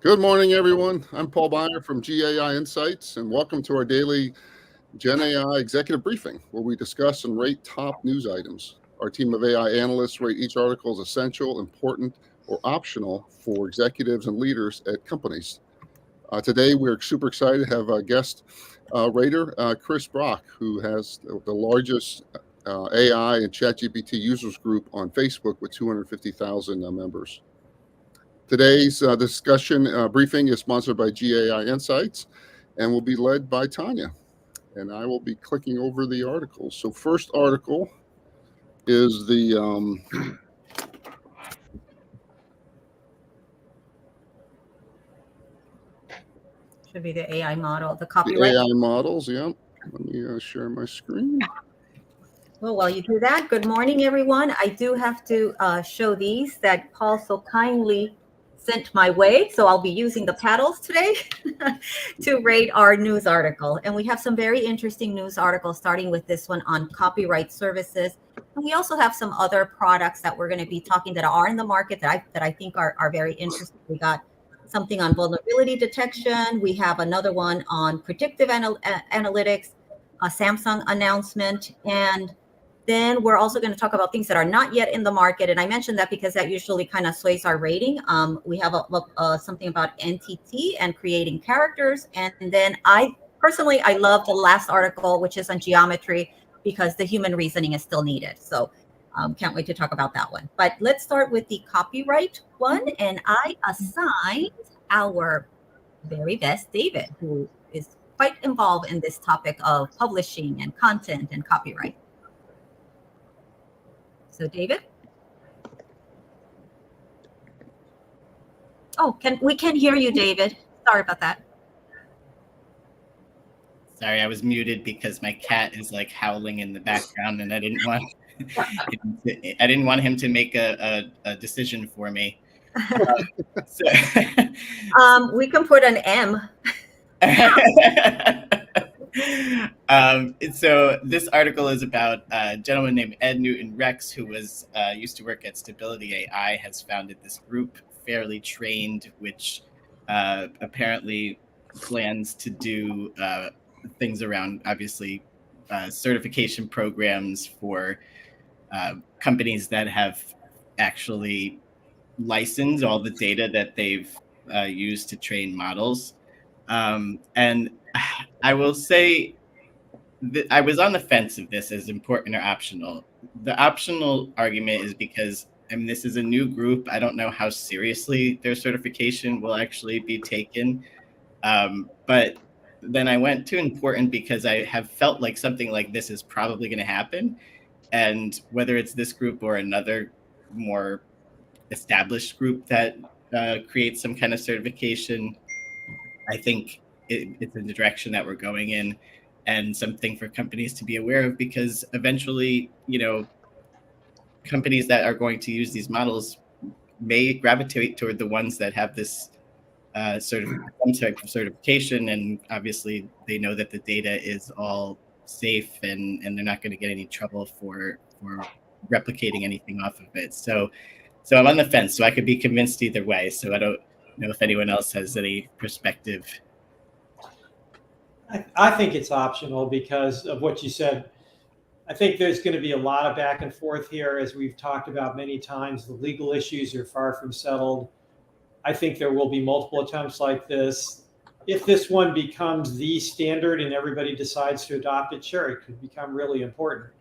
Good morning, everyone. I'm Paul Beyer from GAI Insights, and welcome to our daily GenAI executive briefing, where we discuss and rate top news items. Our team of AI analysts rate each article as essential, important, or optional for executives and leaders at companies. Today, we're super excited to have a guest rater, Chris Brock, who has the largest AI and ChatGPT users group on Facebook with 250,000 members. Today's discussion briefing is sponsored by GAI Insights and will be led by Tanya. And I will be clicking over the articles. So, first article is Should be the AI model, the the copyright. AI models. Yeah. Let me share my screen. Well, while you do that, good morning, everyone. I do have to show these that Paul so kindly sent my way. So I'll be using the paddles today to rate our news article. And we have some very interesting news articles, starting with this one on copyright services. And we also have some other products that we're going to be talking that are in the market that I think are very interesting. We got something on vulnerability detection. We have another one on predictive analytics, a Samsung announcement, and then we're also going to talk about things that are not yet in the market. And I mentioned that because that usually kind of sways our rating. We have something about NTT and creating characters. And then I love the last article, which is on geometry, because the human reasoning is still needed. So can't wait to talk about that one. But let's start with the copyright one. And I assigned our very best David, who is quite involved in this topic of publishing and content and copyright. So David? Oh, we can hear you, David. Sorry about that. Sorry, I was muted because my cat is like howling in the background, and I didn't want him to make a decision for me. We can put an M. So this article is about a gentleman named Ed Newton Rex, who was used to work at Stability AI, has founded this group, Fairly Trained, which apparently plans to do things around, obviously, certification programs for companies that have actually licensed all the data that they've used to train models. And I will say that I was on the fence of this as important or optional. The optional argument is because, I mean, this is a new group. I don't know how seriously their certification will actually be taken. But then I went to important because I have felt like something like this is probably going to happen. And whether it's this group or another more established group that creates some kind of certification, I think it's in the direction that we're going in, and something for companies to be aware of, because eventually, companies that are going to use these models may gravitate toward the ones that have this some type of certification, and obviously they know that the data is all safe and they're not going to get any trouble for replicating anything off of it. So I'm on the fence. So I could be convinced either way. So I don't know if anyone else has any perspective. I think it's optional because of what you said. I think there's going to be a lot of back and forth here, as we've talked about many times. The legal issues are far from settled. I think there will be multiple attempts like this. If this one becomes the standard and everybody decides to adopt it, sure, it could become really important.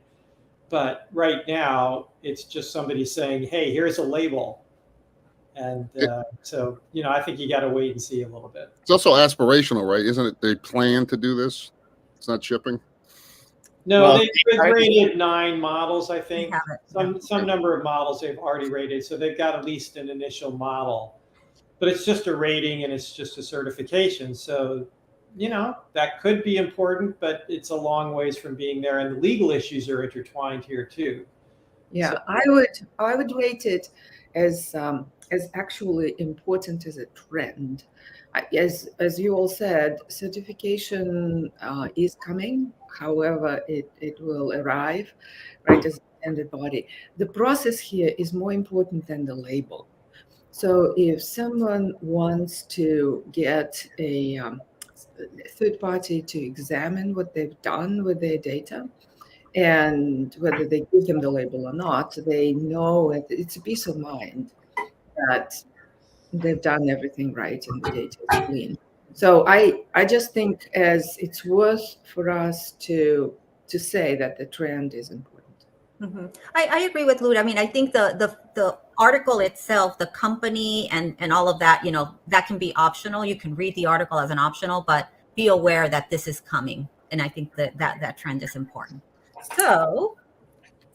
But right now, it's just somebody saying, hey, here's a label. And so, I think you got to wait and see a little bit. It's also aspirational, right? Isn't it? They plan to do this. It's not shipping. No, well, they've rated 9 models, I think. Some number of models they've already rated. So they've got at least an initial model. But it's just a rating and it's just a certification. So, that could be important, but it's a long ways from being there. And the legal issues are intertwined here too. Yeah, so, I would rate it as actually important as a trend. As you all said, certification is coming. However, it will arrive, right, as a standard body. The process here is more important than the label. So if someone wants to get a third party to examine what they've done with their data, and whether they give them the label or not, they know it's a peace of mind that they've done everything right and the data is clean. So I just think as it's worth for us to say that the trend is important. I agree with Lud. I mean, I think the article itself, the company and all of that, that can be optional. You can read the article as an optional, but be aware that this is coming. And I think that trend is important. So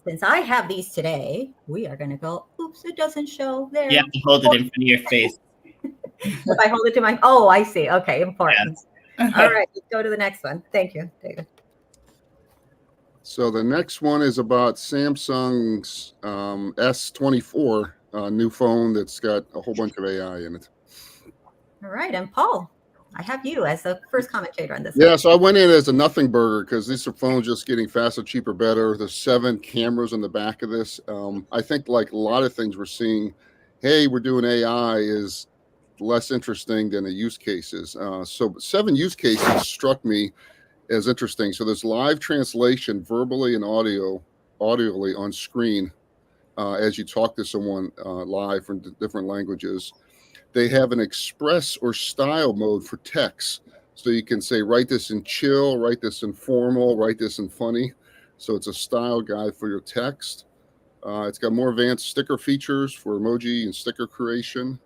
since I have these today, we are going to go, oops, it doesn't show there. You have to hold it in front of your face. If I hold it to my, oh, I see. Okay, important. Yes. All right, let's go to the next one. Thank you, David. So the next one is about Samsung's S24 new phone that's got a whole bunch of AI in it. All right, and Paul, I have you as the first commentator on this. Yeah, so I went in as a nothing burger because these are phones just getting faster, cheaper, better. There's 7 cameras on the back of this. I think like a lot of things we're seeing, hey, we're doing AI is less interesting than the use cases. So 7 use cases struck me as interesting. So there's live translation verbally and audioly on screen as you talk to someone live from different languages. They have an express or style mode for text. So you can say, write this in chill, write this in formal, write this in funny. So it's a style guide for your text. It's got more advanced sticker features for emoji and sticker creation.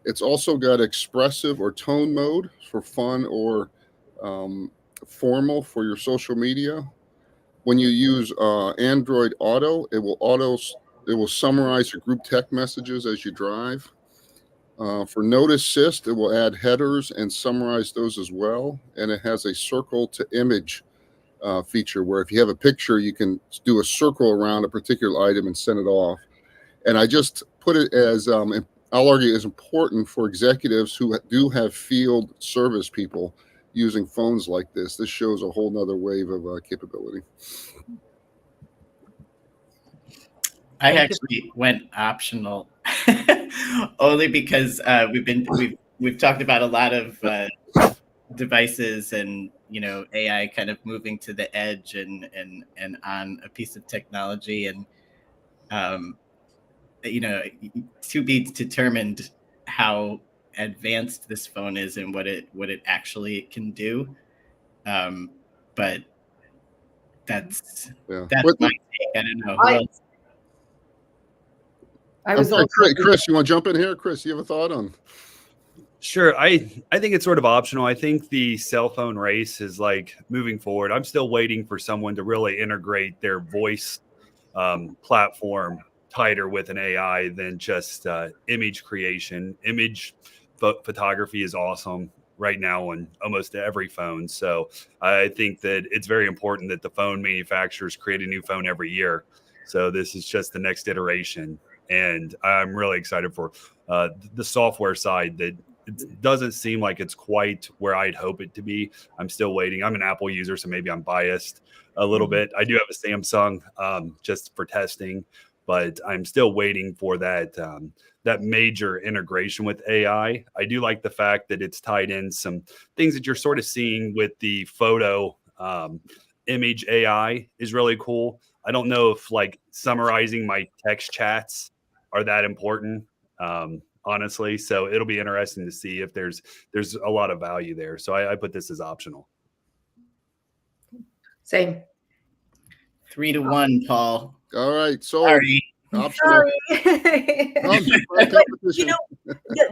It's also got expressive or tone mode for fun or formal for your social media. When you use Android Auto, it will summarize your group text messages as you drive. For Note Assist, it will add headers and summarize those as well. And it has a circle to image feature where if you have a picture, you can do a circle around a particular item and send it off. And I just put it as, I'll argue, is important for executives who do have field service people using phones like this. This shows a whole nother wave of capability. I actually went optional only because we've talked about a lot of devices and AI kind of moving to the edge and on a piece of technology, and to be determined how advanced this phone is and what it actually can do. But that's my take. I don't know. Chris, you want to jump in here? Chris, you have a thought on? Sure. I think it's sort of optional. I think the cell phone race is like moving forward. I'm still waiting for someone to really integrate their voice platform tighter with an AI than just image creation. Image photography is awesome right now on almost every phone. So I think that it's very important that the phone manufacturers create a new phone every year. So this is just the next iteration. And I'm really excited for the software side that it doesn't seem like it's quite where I'd hope it to be. I'm still waiting. I'm an Apple user, so maybe I'm biased a little bit. I do have a Samsung just for testing, but I'm still waiting for that that major integration with AI. I do like the fact that it's tied in some things that you're sort of seeing with the photo image AI is really cool. I don't know if like summarizing my text chats are that important, honestly. So it'll be interesting to see if there's a lot of value there. So I put this as optional. Same. 3-1, Paul. All right. So sorry. Sorry. But,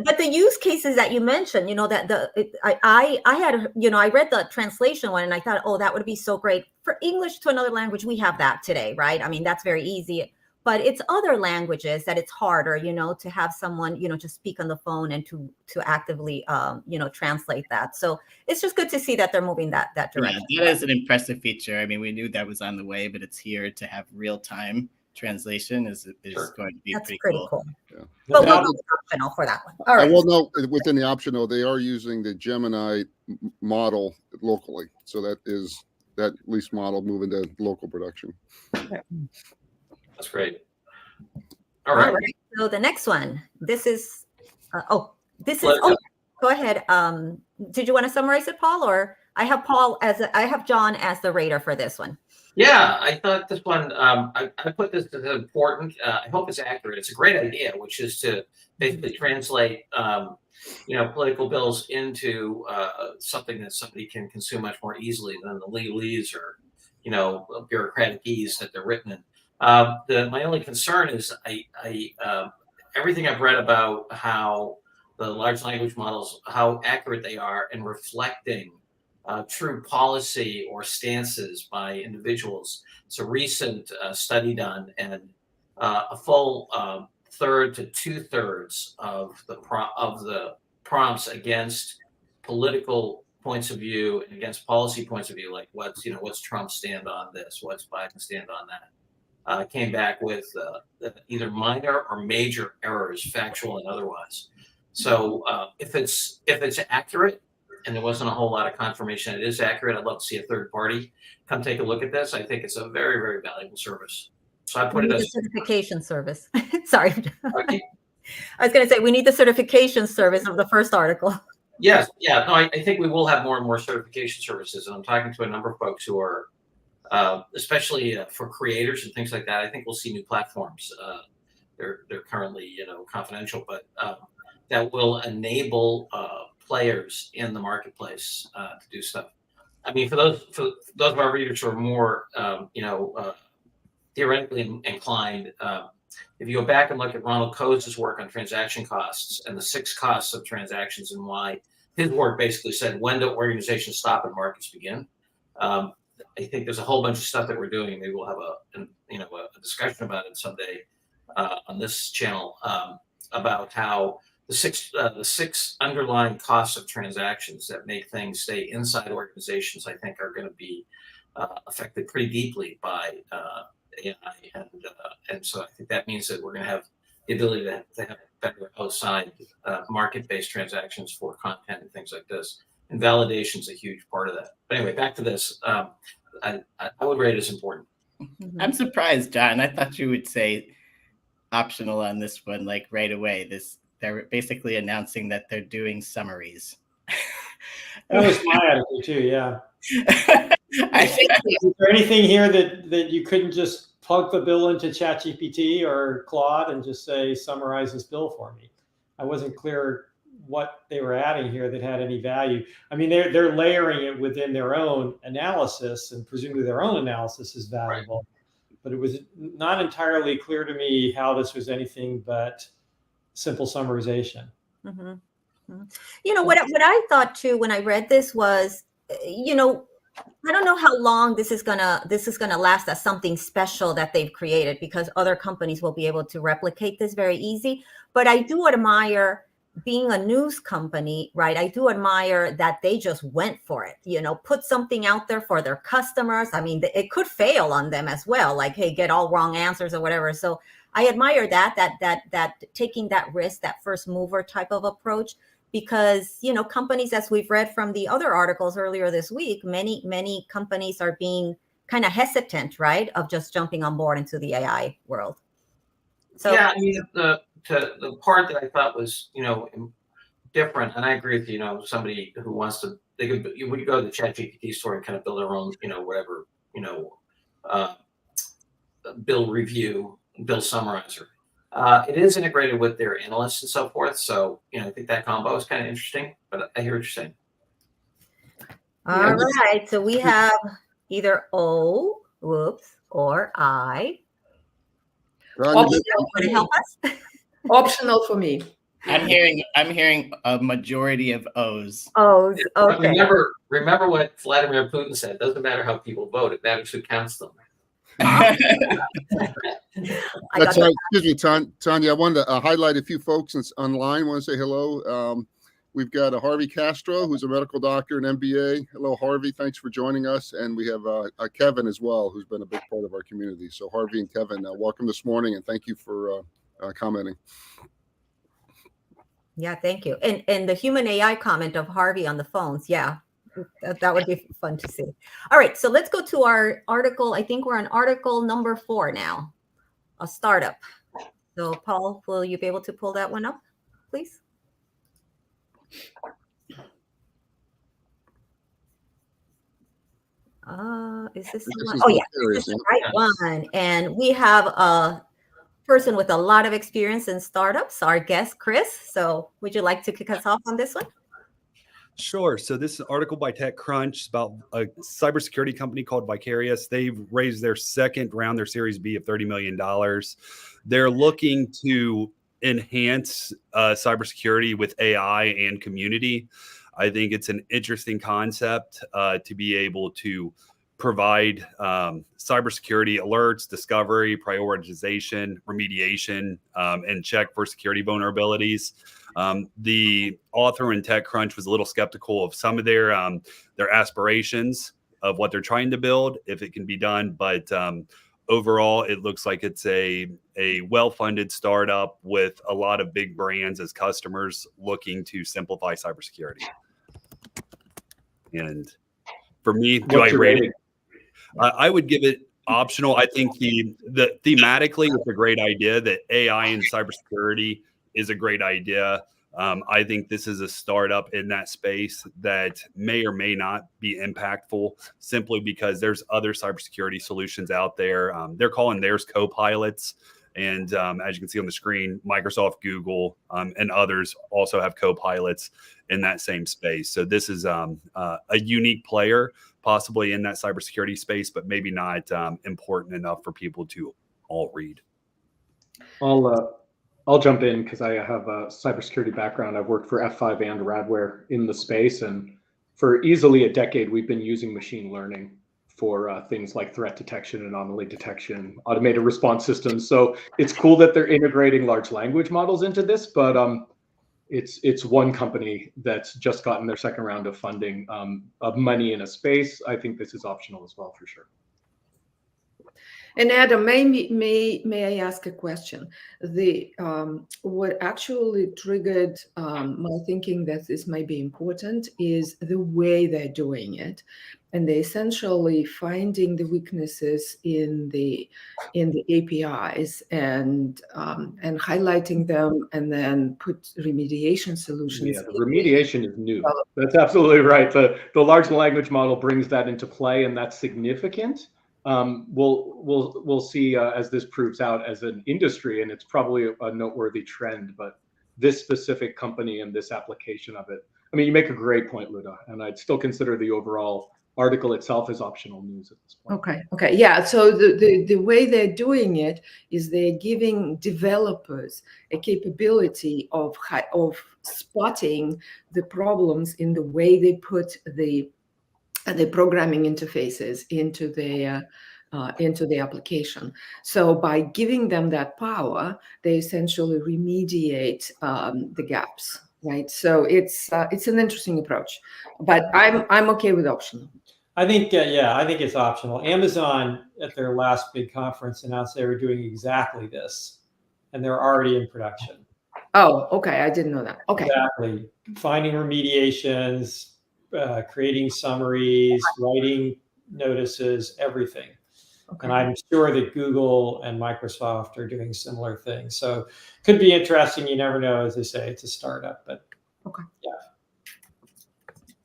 but the use cases that you mentioned, I had, I read the translation one and I thought, oh, that would be so great for English to another language. We have that today, right? I mean, that's very easy. But it's other languages that it's harder, to have someone, to speak on the phone and to actively, translate that. So it's just good to see that they're moving that direction. Yeah, that is an impressive feature. I mean, we knew that was on the way, but it's here to have real-time translation is going to be pretty cool. Yeah. But we'll go optional for that one. All right. I will note within the optional, they are using the Gemini model locally. So that at least model moving to local production. That's great. All right. So the next one, this is This is. Oh, go ahead. Did you want to summarize it, Paul, or I have John as the rater for this one. Yeah, I thought this one, I put this as important. I hope it's accurate. It's a great idea, which is to basically translate, political bills into something that somebody can consume much more easily than the legalese or, bureaucratic ease that they're written in. My only concern is everything I've read about how the large language models, how accurate they are in reflecting true policy or stances by individuals. It's a recent study done, and a full third to 2/3 of the prompts against political points of view and against policy points of view, like what's Trump's stand on this, what's Biden's stand on that, came back with either minor or major errors, factual and otherwise. So if it's accurate, and there wasn't a whole lot of confirmation it is accurate, I'd love to see a third party come take a look at this. I think it's a very, very valuable service. So I put it as a certification service. Sorry. Okay. I was going to say, we need the certification service of the first article. Yes. Yeah. No, I think we will have more and more certification services. And I'm talking to a number of folks who are, especially for creators and things like that. I think we'll see new platforms. They're currently, confidential, but that will enable players in the marketplace to do stuff. I mean, for those of our readers who are more, theoretically inclined, if you go back and look at Ronald Coates' work on transaction costs and the 6 costs of transactions and why his work basically said, when do organizations stop and markets begin? I think there's a whole bunch of stuff that we're doing. Maybe we'll have a discussion about it someday on this channel about how the six underlying costs of transactions that make things stay inside organizations, I think, are going to be affected pretty deeply by AI, and so I think that means that we're going to have the ability to have better outside market-based transactions for content and things like this. And validation is a huge part of that. But anyway, back to this. I would rate it as important. I'm surprised, John. I thought you would say optional on this one, like right away. They're basically announcing that they're doing summaries. That was my attitude too. Yeah. Is there anything here that you couldn't just plug the bill into ChatGPT or Claude and just say, summarize this bill for me? I wasn't clear what they were adding here that had any value. I mean, they're layering it within their own analysis, and presumably their own analysis is valuable. Right. But it was not entirely clear to me how this was anything but simple summarization. Mm-hmm. Mm-hmm. What I thought too when I read this was, I don't know how long this is gonna last as something special that they've created, because other companies will be able to replicate this very easy. But I do admire, being a news company, right? I do admire that they just went for it, put something out there for their customers. I mean, it could fail on them as well, like, hey, get all wrong answers or whatever. So I admire that taking that risk, that first mover type of approach, because, companies, as we've read from the other articles earlier this week, many companies are being kind of hesitant, right, of just jumping on board into the AI world. So yeah, I mean, the part that I thought was, different, and I agree with somebody who wants to, we could go to the ChatGPT store and kind of build our own, whatever, bill review, bill summarizer. It is integrated with their analysts and so forth. So, I think that combo is kind of interesting, but I hear what you're saying. All right. So we have either O, or I. Optional to help us? Optional for me. I'm hearing a majority of O's. O's. Okay. Remember what Vladimir Putin said. It doesn't matter how people vote. It matters who counts them. That's right. Excuse me, Tanya. I wanted to highlight a few folks that's online. I want to say hello. We've got Harvey Castro, who's a medical doctor and MBA. Hello, Harvey. Thanks for joining us. And we have Kevin as well, who's been a big part of our community. So Harvey and Kevin, welcome this morning, and thank you for commenting. Yeah, thank you. And the human AI comment of Harvey on the phones. Yeah. That would be fun to see. All right, so let's go to our article. I think we're on article number 4 now, a startup. So Paul, will you be able to pull that one up, please? Is this the This one? is Oh, the yeah, this series, is the yeah. right one. And we have a person with a lot of experience in startups, our guest, Chris. So would you like to kick us off on this one? Sure. So this is an article by TechCrunch about a cybersecurity company called Vicarious. They've raised their second round, their Series B of $30 million. They're looking to enhance cybersecurity with AI and community. I think it's an interesting concept to be able to provide cybersecurity alerts, discovery, prioritization, remediation, and check for security vulnerabilities. The author in TechCrunch was a little skeptical of some of their aspirations of what they're trying to build, if it can be done. But overall, it looks like it's a well-funded startup with a lot of big brands as customers looking to simplify cybersecurity. And for me, do I rate it? I would give it optional. I think the thematically it's a great idea that AI and cybersecurity is a great idea. I think this is a startup in that space that may or may not be impactful simply because there's other cybersecurity solutions out there. They're calling theirs co-pilots. And as you can see on the screen, Microsoft, Google, and others also have co-pilots in that same space. So this is a unique player, possibly in that cybersecurity space, but maybe not important enough for people to all read. I'll jump in because I have a cybersecurity background. I've worked for F5 and Radware in the space, and for easily a decade, we've been using machine learning for things like threat detection, anomaly detection, automated response systems. So it's cool that they're integrating large language models into this, but it's one company that's just gotten their second round of funding of money in a space. I think this is optional as well, for sure. And Adam, may I ask a question? What actually triggered my thinking that this might be important is the way they're doing it, and they're essentially finding the weaknesses in the APIs and highlighting them, and then put remediation solutions. Yeah, the remediation is new. That's absolutely right. The large language model brings that into play, and that's significant. We'll see as this proves out as an industry, and it's probably a noteworthy trend. But this specific company and this application of it, I mean, you make a great point, Luda, and I'd still consider the overall article itself as optional news at this point. Okay, yeah. So the way they're doing it is they're giving developers a capability of spotting the problems in the way they put the programming interfaces into the application. So by giving them that power, they essentially remediate the gaps, right? So it's an interesting approach, but I'm okay with optional. I think it's optional. Amazon at their last big conference announced they were doing exactly this, and they're already in production. Oh, okay. I didn't know that. Okay. Exactly. Finding remediations, creating summaries, writing notices, everything. Okay. And I'm sure that Google and Microsoft are doing similar things. So could be interesting. You never know. As they say, it's a startup, but okay. Yeah.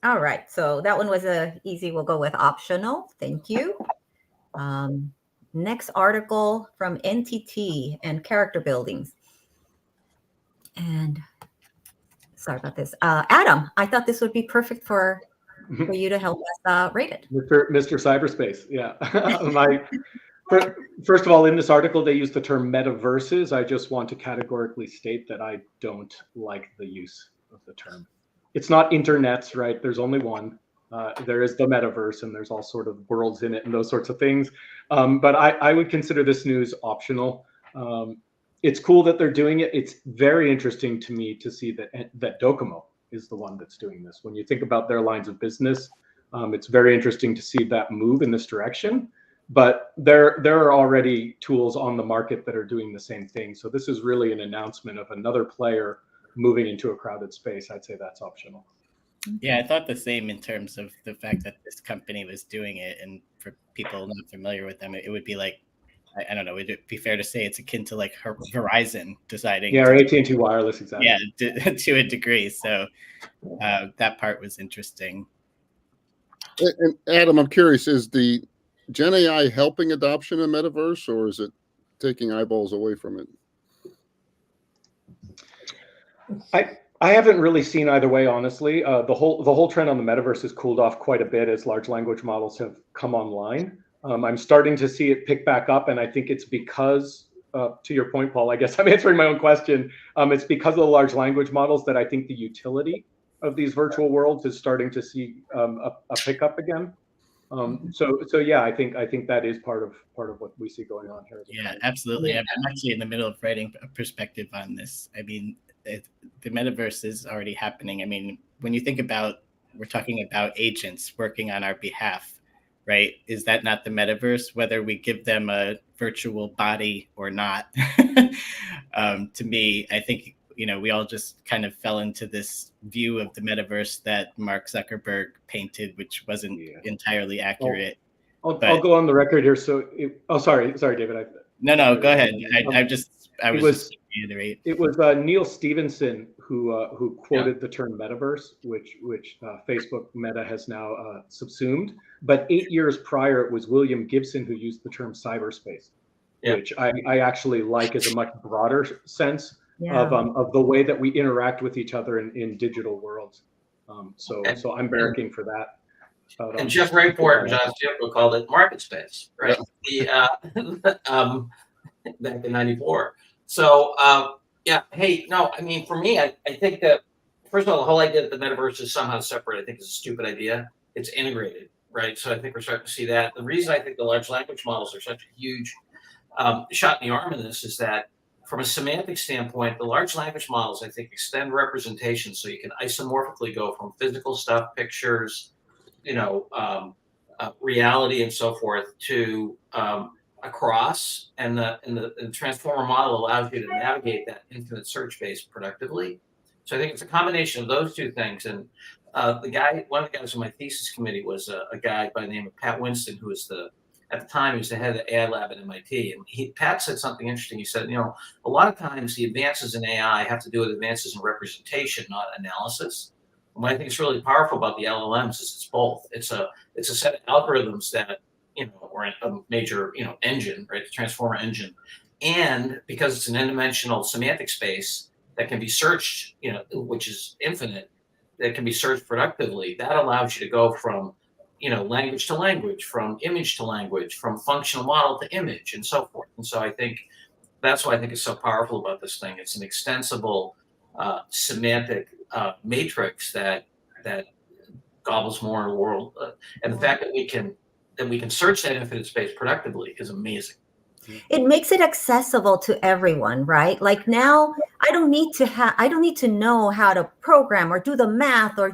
All right. So that one was easy. We'll go with optional. Thank you. Next article from NTT and character buildings. And sorry about this. Adam, I thought this would be perfect for you to help us rate it. Mr. Cyberspace, yeah. First of all, in this article, they use the term metaverses. I just want to categorically state that I don't like the use of the term. It's not internets, right? There's only one. There is the metaverse, and there's all sort of worlds in it and those sorts of things. But I would consider this news optional. It's cool that they're doing it. It's very interesting to me to see that Docomo is the one that's doing this. When you think about their lines of business, it's very interesting to see that move in this direction. But there are already tools on the market that are doing the same thing. So this is really an announcement of another player moving into a crowded space. I'd say that's optional. Yeah, I thought the same in terms of the fact that this company was doing it. And for people not familiar with them, it would be like I don't know, would it be fair to say it's akin to like Verizon deciding? Yeah, or AT&T Wireless, exactly. Yeah, to a degree. So that part was interesting. And Adam, I'm curious, is the Gen AI helping adoption of metaverse, or is it taking eyeballs away from it? I haven't really seen either way, honestly. The whole trend on the metaverse has cooled off quite a bit as large language models have come online. I'm starting to see it pick back up, and I think it's because, to your point, Paul, I guess I'm answering my own question. It's because of the large language models that I think the utility of these virtual worlds is starting to see a pickup again. So yeah, I think that is part of what we see going on here. Yeah, absolutely. I'm actually in the middle of writing a perspective on this. I mean, the metaverse is already happening. I mean, when you think about, we're talking about agents working on our behalf, right? Is that not the metaverse, whether we give them a virtual body or not? To me, I think, we all just kind of fell into this view of the metaverse that Mark Zuckerberg painted, which wasn't entirely accurate. I'll go on the record here. So, sorry, David. No, go ahead. I was just reiterate. It was Neil Stevenson who quoted the term metaverse, which Facebook Meta has now subsumed. But 8 years prior, it was William Gibson who used the term cyberspace, which I actually like as a much broader sense of the way that we interact with each other in digital worlds. So I'm barracking for that. And Jeff Rayport and John Stewart called it market space, right? Back in '94. So hey, no, I mean, for me, I think that, first of all, the whole idea that the metaverse is somehow separate, I think is a stupid idea. It's integrated, right? So I think we're starting to see that. The reason I think the large language models are such a huge shot in the arm in this is that, from a semantic standpoint, the large language models, I think, extend representation, so you can isomorphically go from physical stuff, pictures, reality and so forth, to across, and the transformer model allows you to navigate that infinite search space productively. So I think it's a combination of those two things. And one of the guys on my thesis committee was a guy by the name of Pat Winston, who was at the time he was the head of the AI lab at MIT. And Pat said something interesting. He said, a lot of times the advances in AI have to do with advances in representation, not analysis. And what I think is really powerful about the LLMs is it's both. It's a set of algorithms that, or a major, engine, right? The transformer engine. And because it's an n-dimensional semantic space that can be searched, which is infinite, that can be searched productively, that allows you to go from, language to language, from image to language, from functional model to image, and so forth. And so I think that's what I think is so powerful about this thing. It's an extensible semantic matrix that gobbles more in the world, and the fact that we can search that infinite space productively is amazing. It makes it accessible to everyone, right? Like now, I don't need to know how to program or do the math or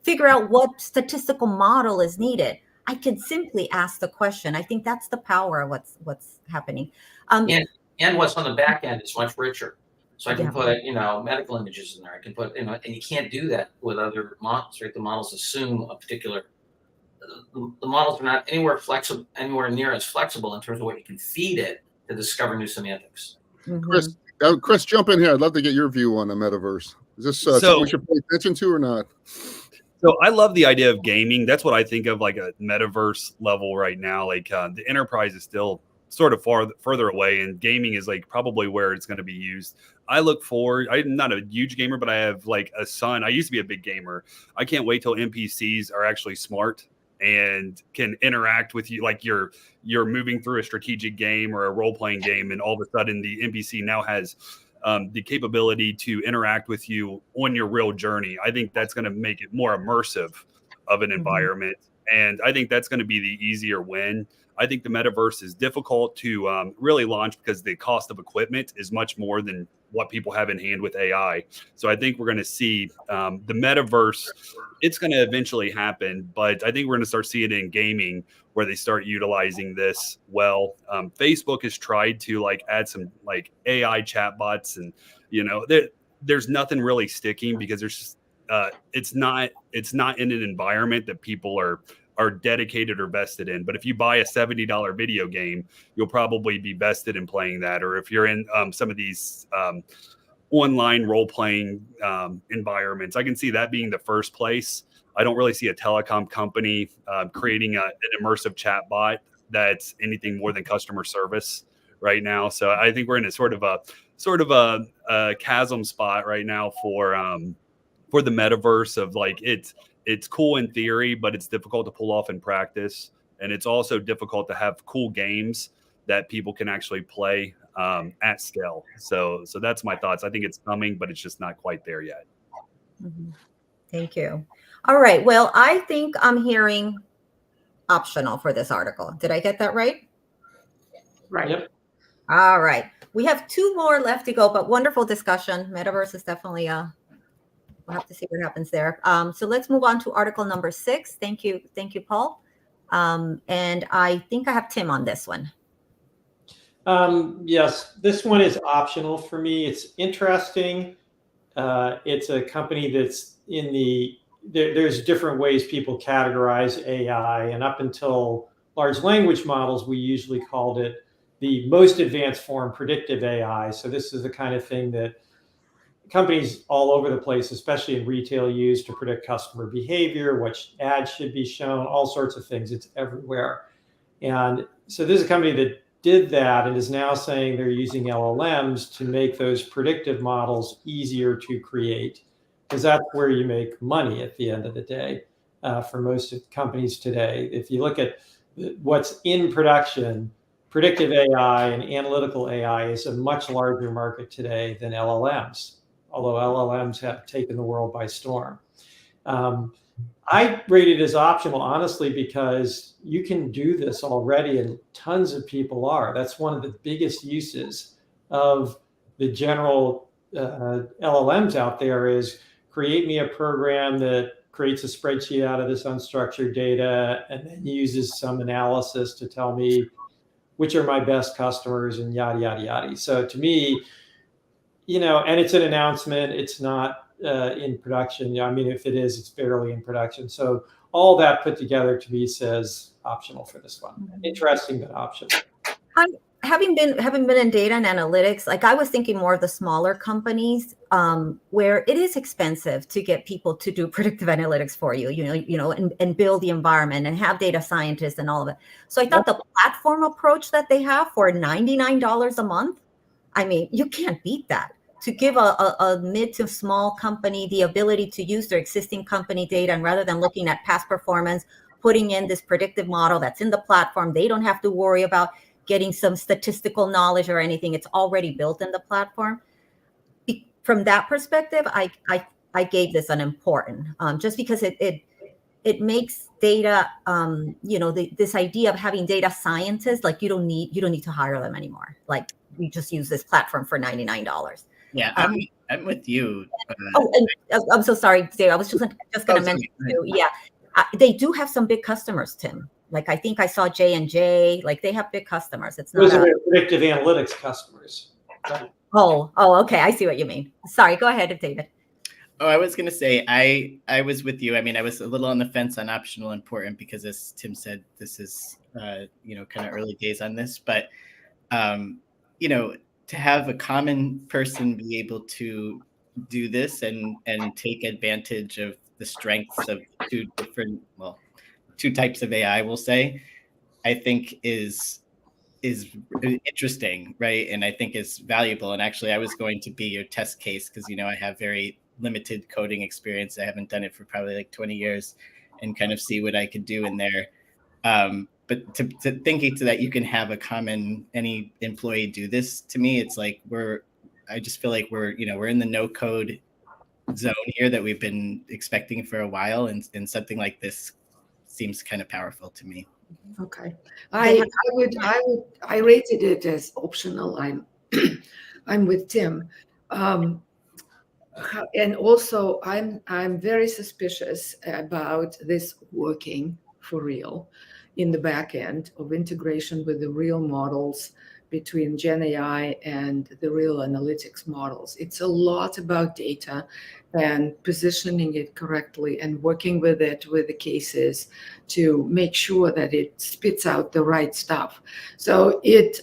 figure out what statistical model is needed. I can simply ask the question. I think that's the power of what's happening. And what's on the back end is much richer. So I can put, medical images in there. I can put, and you can't do that with other models, right? The models assume a particular. The models are not anywhere near as flexible in terms of what you can feed it to discover new semantics. Mm-hmm. Chris, jump in here. I'd love to get your view on the metaverse. Is this something we should pay attention to or not? So I love the idea of gaming. That's what I think of like a metaverse level right now. Like the enterprise is still sort of further away, and gaming is like probably where it's going to be used. I look forward. I'm not a huge gamer, but I have like a son. I used to be a big gamer. I can't wait till NPCs are actually smart and can interact with you. Like you're moving through a strategic game or a role-playing game, and all of a sudden the NPC now has the capability to interact with you on your real journey. I think that's going to make it more immersive of an environment. And I think that's going to be the easier win. I think the metaverse is difficult to really launch because the cost of equipment is much more than what people have in hand with AI. So I think we're going to see the metaverse. It's going to eventually happen, but I think we're going to start seeing it in gaming where they start utilizing this well. Facebook has tried to like add some like AI chatbots, and there's nothing really sticking because there's just it's not in an environment that people are are dedicated or vested in. But if you buy a $70 video game, you'll probably be vested in playing that. Or if you're in some of these online role-playing environments, I can see that being the first place. I don't really see a telecom company creating an immersive chat bot that's anything more than customer service right now. So I think we're in a sort of a chasm spot right now for the metaverse of like it's cool in theory, but it's difficult to pull off in practice, and it's also difficult to have cool games that people can actually play at scale. So that's my thoughts. I think it's coming, but it's just not quite there yet. Mhm. Thank you. All right. Well, I think I'm hearing optional for this article. Did I get that right? Right. Yep. All right. We have 2 more left to go, but wonderful discussion. Metaverse is definitely we'll have to see what happens there. So let's move on to article number 6. Thank you, Paul. And I think I have Tim on this one. Yes, this one is optional for me. It's interesting. It's a company that's there's different ways people categorize AI, and up until large language models, we usually called it the most advanced form predictive AI. So this is the kind of thing that companies all over the place, especially in retail, use to predict customer behavior, which ads should be shown, all sorts of things. It's everywhere. And so this is a company that did that and is now saying they're using LLMs to make those predictive models easier to create, because that's where you make money at the end of the day for most companies today. If you look at what's in production, predictive AI and analytical AI is a much larger market today than LLMs, although LLMs have taken the world by storm. I rate it as optional, honestly, because you can do this already and tons of people are. That's one of the biggest uses of the general LLMs out there is create me a program that creates a spreadsheet out of this unstructured data and then uses some analysis to tell me which are my best customers and yada, yada, yada. So to me, and it's an announcement, it's not in production. I mean, if it is, it's barely in production. So all that put together to me says optional for this one. Interesting, but optional. Having been in data and analytics, like I was thinking more of the smaller companies where it is expensive to get people to do predictive analytics for you, and build the environment and have data scientists and all of it. So I thought the platform approach that they have for $99 a month, I mean, you can't beat that. To give a mid to small company the ability to use their existing company data, and rather than looking at past performance, putting in this predictive model that's in the platform, they don't have to worry about getting some statistical knowledge or anything. It's already built in the platform. From that perspective, I gave this an important, just because it makes data, this idea of having data scientists, like you don't need to hire them anymore. Like we just use this platform for $99. Yeah, I'm with you. And I'm so sorry, Dave. I was just going to mention too. Yeah, they do have some big customers, Tim. Like I think I saw J&J. Like they have big customers. It's not those are predictive analytics customers. Right. Oh, okay. I see what you mean. Sorry. Go ahead, David. Oh, I was going to say, I was with you. I mean, I was a little on the fence on optional important because, as Tim said, this is, kind of early days on this. But, to have a common person be able to do this and take advantage of the strengths of two types of AI, we'll say, I think is interesting, right? And I think is valuable. And actually, I was going to be your test case because, I have very limited coding experience. I haven't done it for probably like 20 years and kind of see what I could do in there. But to thinking to that, you can have any employee do this. To me, it's like I just feel like we're in the no code zone here that we've been expecting for a while. And something like this seems kind of powerful to me. Okay. I rated it as optional. I'm with Tim. And also I'm very suspicious about this working for real in the back end of integration with the real models between GenAI and the real analytics models. It's a lot about data, and positioning it correctly and working with it with the cases to make sure that it spits out the right stuff. So it's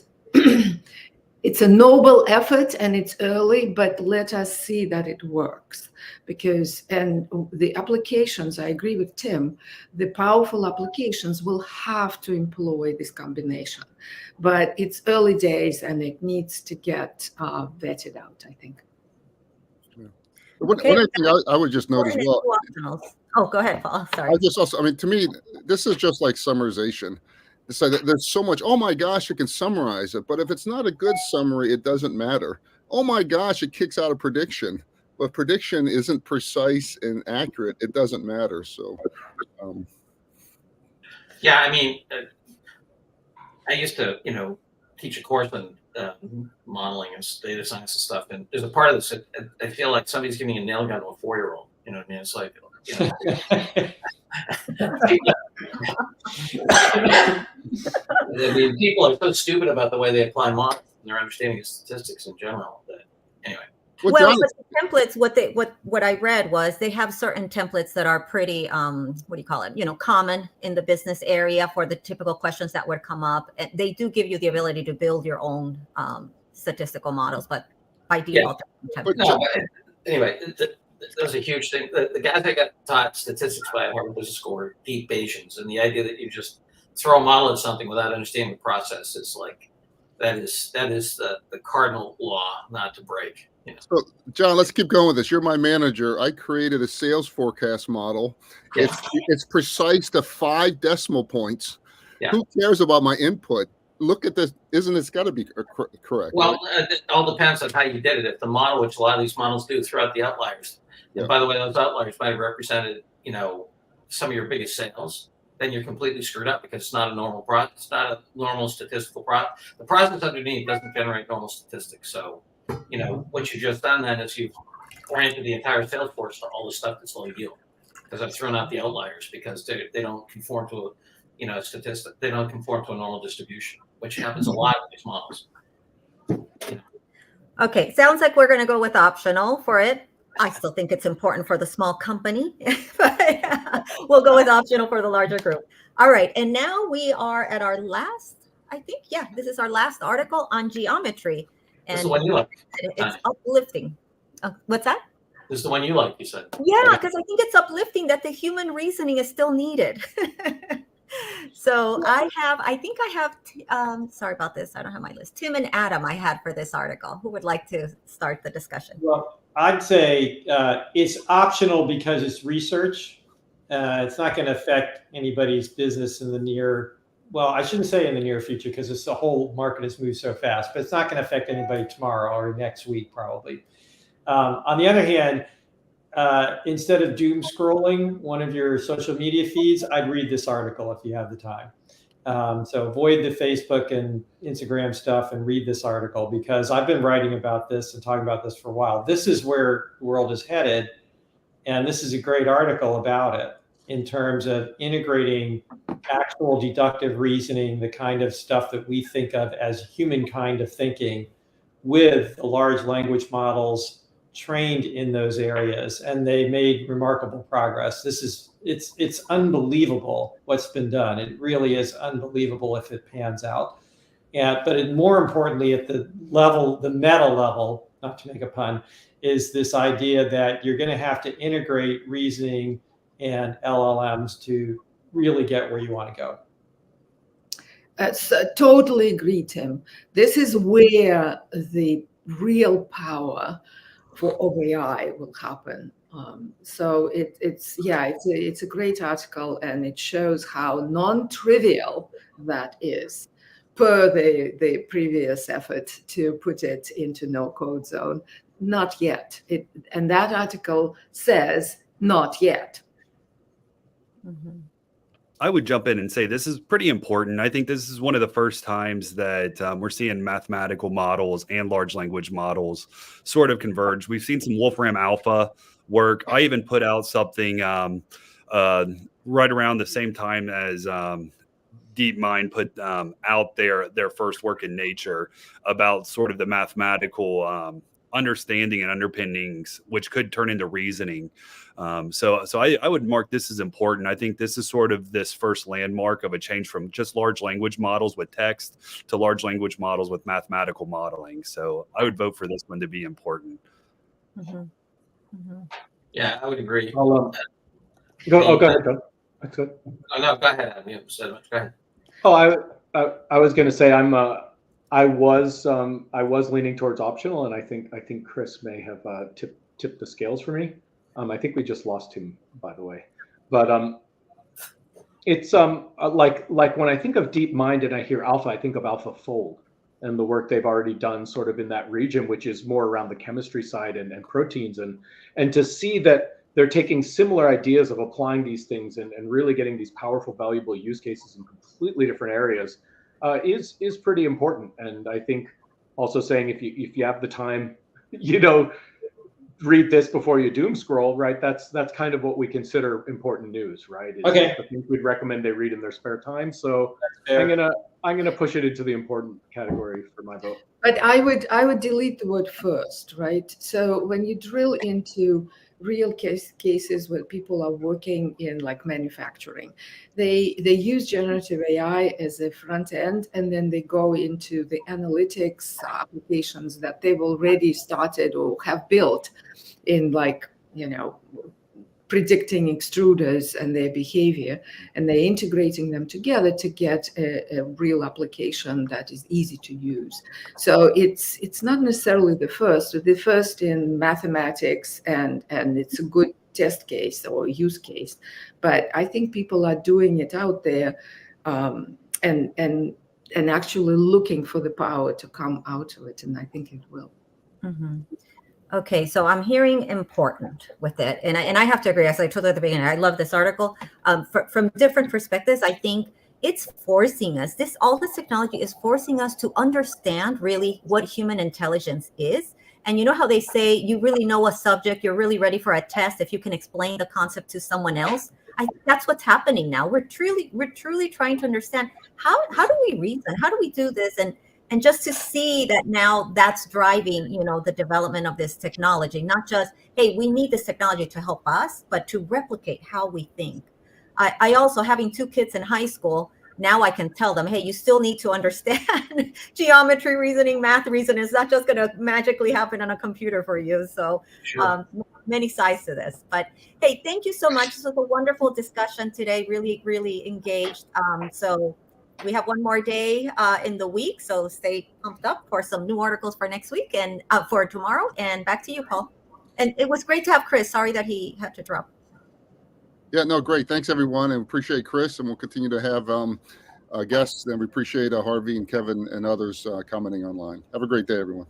a noble effort and it's early, but let us see that it works. And the applications, I agree with Tim, the powerful applications will have to employ this combination. But it's early days and it needs to get vetted out, I think. One Okay. other thing I would just note as well. Oh, go ahead, Paul. Sorry. I mean, to me, this is just like summarization. So there's so much, oh my gosh, you can summarize it. But if it's not a good summary, it doesn't matter. Oh my gosh, it kicks out a prediction. But prediction isn't precise and accurate. It doesn't matter. So, yeah, I mean, I used to, teach a course on modeling and data science and stuff. And there's a part of this, I feel like somebody's giving a nail gun to a 4-year-old. You know what I mean? It's like, I mean, people are so stupid about the way they apply models and their understanding of statistics in general. But anyway. Well, but the templates, what I read was they have certain templates that are pretty, what do you call it? Common in the business area for the typical questions that would come up. And they do give you the ability to build your own statistical models, but by default. Yeah. But anyway, there's a huge thing. The guys that got taught statistics by Harvard Business School were deep Bayesians, and the idea that you just throw a model at something without understanding the process is like that is the cardinal law not to break. So, John, let's keep going with this. You're my manager. I created a sales forecast model. Yeah. It's precise to 5 decimal points. Yeah. Who cares about my input? Look at this. It's got to be correct? Well, right? It all depends on how you did it. If the model, which a lot of these models do, throw out the outliers. Yeah. By the way, those outliers might have represented, some of your biggest sales. Then you're completely screwed up because it's not a normal process. It's not a normal statistical process. The process underneath doesn't generate normal statistics. So, what you just done then is you've oriented the entire sales force to all the stuff that's low yield, because I've thrown out the outliers because they don't conform to a statistic. They don't conform to a normal distribution, which happens a lot with these models. Okay, sounds like we're going to go with optional for it. I still think it's important for the small company, but we'll go with optional for the larger group. All right, and now we are at our last, this is our last article on geometry. And this is the one you like. It's uplifting. What's that? This is the one you like, you said. Yeah, because I think it's uplifting that the human reasoning is still needed. So I think I have, sorry about this, I don't have my list. Tim and Adam I had for this article. Who would like to start the discussion? Well, I'd say it's optional because it's research. It's not going to affect anybody's business in the I shouldn't say in the near future because the whole market has moved so fast, but it's not going to affect anybody tomorrow or next week probably. On the other hand, instead of doom scrolling one of your social media feeds, I'd read this article if you have the time. So avoid the Facebook and Instagram stuff and read this article, because I've been writing about this and talking about this for a while. This is where the world is headed. And this is a great article about it in terms of integrating actual deductive reasoning, the kind of stuff that we think of as human kind of thinking, with the large language models trained in those areas, and they made remarkable progress. It's unbelievable what's been done. It really is unbelievable if it pans out. But more importantly, at the meta level, not to make a pun, is this idea that you're going to have to integrate reasoning and LLMs to really get where you want to go. Totally agree, Tim. This is where the real power for OpenAI will happen. So it's a great article, and it shows how non-trivial that is, per the previous effort to put it into no-code zone. Not yet. And that article says not yet. Mm-hmm. I would jump in and say this is pretty important. I think this is one of the first times that we're seeing mathematical models and large language models sort of converge. We've seen some Wolfram Alpha work. I even put out something right around the same time as DeepMind put out their first work in Nature about sort of the mathematical understanding and underpinnings, which could turn into reasoning. So I would mark this as important. I think this is sort of this first landmark of a change from just large language models with text to large language models with mathematical modeling. So I would vote for this one to be important. Mm-hmm. Mm-hmm. Yeah, I would agree. Go ahead, Doug. That's good. Oh, no, go ahead. You said much. Go ahead. Oh, I was going to say I was leaning towards optional, and I think Chris may have tipped the scales for me. I think we just lost him, by the way. But it's like when I think of DeepMind and I hear Alpha, I think of AlphaFold and the work they've already done sort of in that region, which is more around the chemistry side and proteins, and to see that they're taking similar ideas of applying these things and really getting these powerful, valuable use cases in completely different areas is pretty important. And I think also saying if you have the time, read this before you doom scroll, right? That's kind of what we consider important news, right? Okay. The things we'd recommend they read in their spare time. So I'm gonna push it into the important category for my vote. But I would delete the word first, right? So when you drill into real cases where people are working in like manufacturing, they use generative AI as a front end, and then they go into the analytics applications that they've already started or have built in, like, predicting extruders and their behavior, and they're integrating them together to get a real application that is easy to use. So it's not necessarily the first in mathematics, and it's a good test case or use case, but I think people are doing it out there, and actually looking for the power to come out of it, and I think it will. Mm-hmm. Okay, so I'm hearing important with it, and I have to agree. As I told you at the beginning, I love this article. From different perspectives, I think it's forcing us. All this technology is forcing us to understand really what human intelligence is. And you know how they say you really know a subject, you're really ready for a test if you can explain the concept to someone else. I think that's what's happening now. We're truly trying to understand how do we reason, how do we do this, and just to see that now that's driving, the development of this technology, not just, hey, we need this technology to help us, but to replicate how we think. I also, having 2 kids in high school, now I can tell them, hey, you still need to understand geometry reasoning, math reasoning. It's not just going to magically happen on a computer for you. So Sure. Many sides to this. But hey, thank you so much. This was a wonderful discussion today, really, really engaged. So we have one more day in the week, so stay pumped up for some new articles for next week and for tomorrow. And back to you, Paul. And it was great to have Chris. Sorry that he had to drop. Yeah, no, great. Thanks, everyone, and appreciate Chris, and we'll continue to have guests. And we appreciate Harvey and Kevin and others commenting online. Have a great day, everyone.